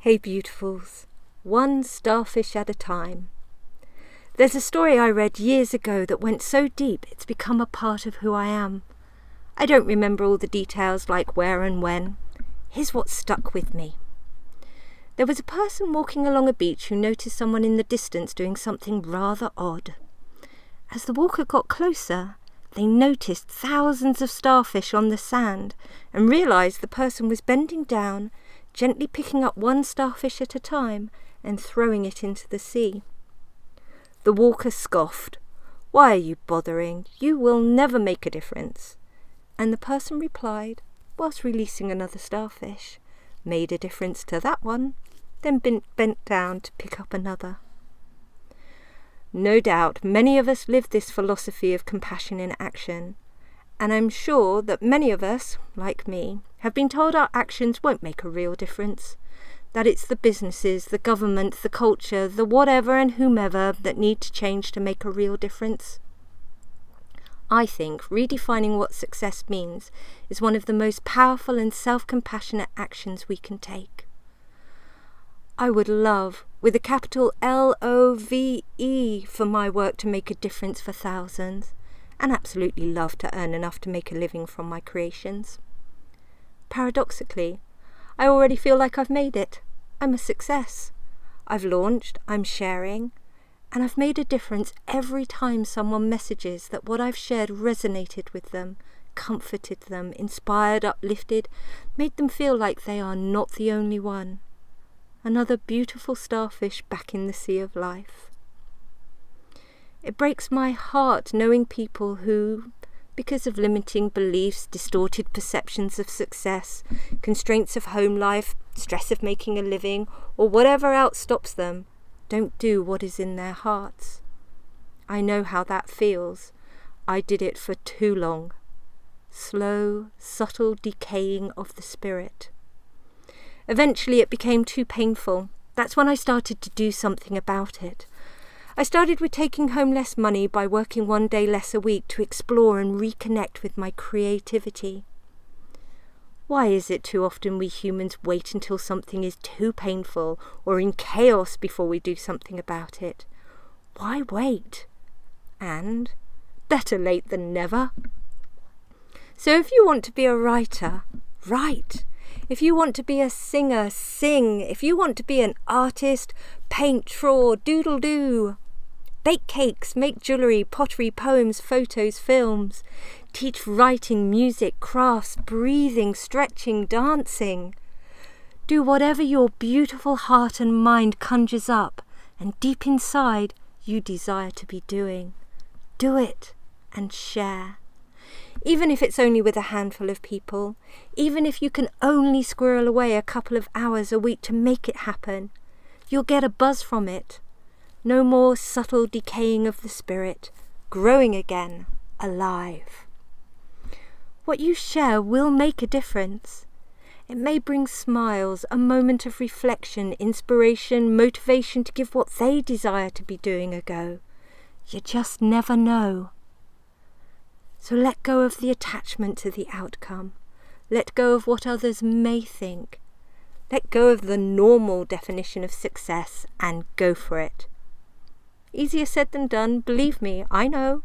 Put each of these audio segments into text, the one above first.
Hey beautifuls, one starfish at a time. There's a story I read years ago that went so deep it's become a part of who I am. I don't remember all the details like where and when. Here's what stuck with me. There was a person walking along a beach who noticed someone in the distance doing something rather odd. As the walker got closer, they noticed thousands of starfish on the sand and realised the person was bending down, gently picking up one starfish at a time and throwing it into the sea. The walker scoffed. "Why are you bothering? You will never make a difference." And the person replied, whilst releasing another starfish, "Made a difference to that one," then bent down to pick up another. No doubt many of us live this philosophy of compassion in action, and I'm sure that many of us, like me, have been told our actions won't make a real difference, that it's the businesses, the government, the culture, the whatever and whomever that need to change to make a real difference. I think redefining what success means is one of the most powerful and self-compassionate actions we can take. I would love, with a capital LOVE, for my work to make a difference for thousands, and absolutely love to earn enough to make a living from my creations. Paradoxically, I already feel like I've made it. I'm a success. I've launched, I'm sharing, and I've made a difference every time someone messages that what I've shared resonated with them, comforted them, inspired, uplifted, made them feel like they are not the only one. Another beautiful starfish back in the sea of life. It breaks my heart knowing people who, because of limiting beliefs, distorted perceptions of success, constraints of home life, stress of making a living, or whatever else stops them, don't do what is in their hearts. I know how that feels. I did it for too long. Slow, subtle decaying of the spirit. Eventually it became too painful. That's when I started to do something about it. I started with taking home less money by working one day less a week to explore and reconnect with my creativity. Why is it too often we humans wait until something is too painful or in chaos before we do something about it? Why wait? And better late than never. So if you want to be a writer, write. If you want to be a singer, sing. If you want to be an artist, paint, draw, doodle-doo. Bake cakes, make jewellery, pottery, poems, photos, films. Teach writing, music, crafts, breathing, stretching, dancing. Do whatever your beautiful heart and mind conjures up and deep inside you desire to be doing. Do it and share. Even if it's only with a handful of people, even if you can only squirrel away a couple of hours a week to make it happen, you'll get a buzz from it. No more subtle decaying of the spirit, growing again, alive. What you share will make a difference. It may bring smiles, a moment of reflection, inspiration, motivation to give what they desire to be doing a go. You just never know. So let go of the attachment to the outcome. Let go of what others may think. Let go of the normal definition of success and go for it. Easier said than done, believe me, I know.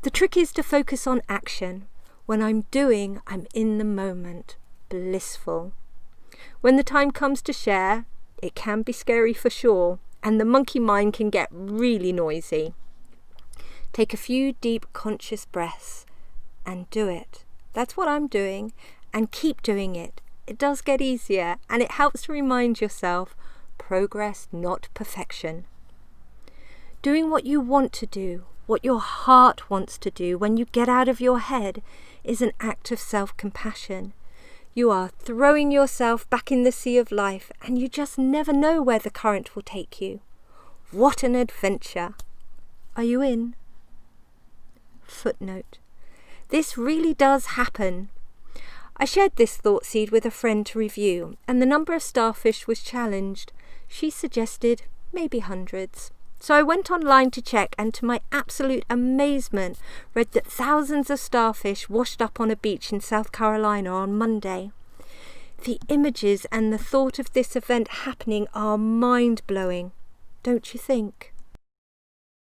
The trick is to focus on action. When I'm doing, I'm in the moment, blissful. When the time comes to share, it can be scary for sure, and the monkey mind can get really noisy. Take a few deep conscious breaths and do it. That's what I'm doing, and keep doing it. It does get easier, and it helps to remind yourself, progress, not perfection. Doing what you want to do, what your heart wants to do when you get out of your head is an act of self-compassion. You are throwing yourself back in the sea of life, and you just never know where the current will take you. What an adventure! Are you in? Footnote. This really does happen. I shared this thought seed with a friend to review, and the number of starfish was challenged. She suggested maybe hundreds. So I went online to check, and to my absolute amazement read that thousands of starfish washed up on a beach in South Carolina on Monday. The images and the thought of this event happening are mind-blowing, don't you think?